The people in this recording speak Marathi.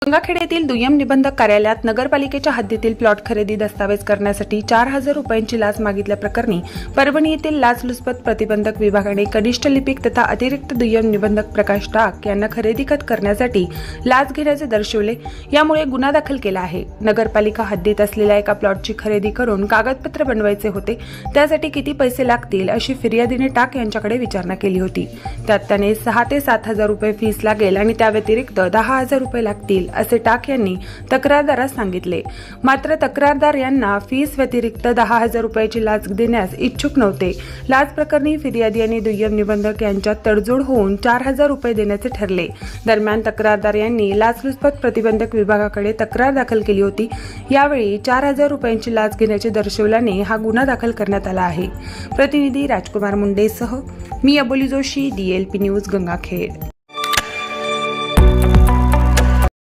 गंगाखेड येथील दुय्यम निबंधक कार्यालयात नगरपालिकेच्या हद्दीतील प्लॉट खरेदी दस्तावेज करण्यासाठी 4,000 रुपयांची लाच मागितल्याप्रकरणी परभणी येथील लाचलुचपत प्रतिबंधक विभागाने कनिष्ठ लिपिक तथा अतिरिक्त दुय्यम निबंधक प्रकाश टाक यांना खरेदी खत करण्यासाठी लाच घेण्याचे दर्शवले। यामुळे गुन्हा दाखल केला आहे। नगरपालिका हद्दीत असलेल्या एका प्लॉटची खरेदी करून कागदपत्र बनवायचे होते, त्यासाठी किती पैसे लागतील अशी फिर्यादीने टाक यांच्याकडे विचारणा केली होती। त्यात त्याने 6,000 ते 7,000 रुपये फीस लागेल आणि त्या व्यतिरिक्त 10,000 रुपये लागतील असे टाक यांनी तक्रारदारास सांगितले। मात्र तक्रारदार यांना फीस व्यतिरिक्त 10,000 रुपयाची लाच देण्यास इच्छुक नव्हते। लाच प्रकरणी फिर्यादी आणि दुय्यम निबंधक यांच्यात तडजोड होऊन 4,000 रुपये देण्याचे ठरले। दरम्यान तक्रारदार यांनी लाचलुचपत प्रतिबंधक विभागाकडे तक्रार दाखल केली होती। यावेळी 4,000 रुपयांची लाच घेण्याचे दर्शवल्याने हा गुन्हा दाखल करण्यात आला आहे। प्रतिनिधी राजकुमार मुंडेसह मी अबोली जोशी, DLP न्यूज गंगाखेड।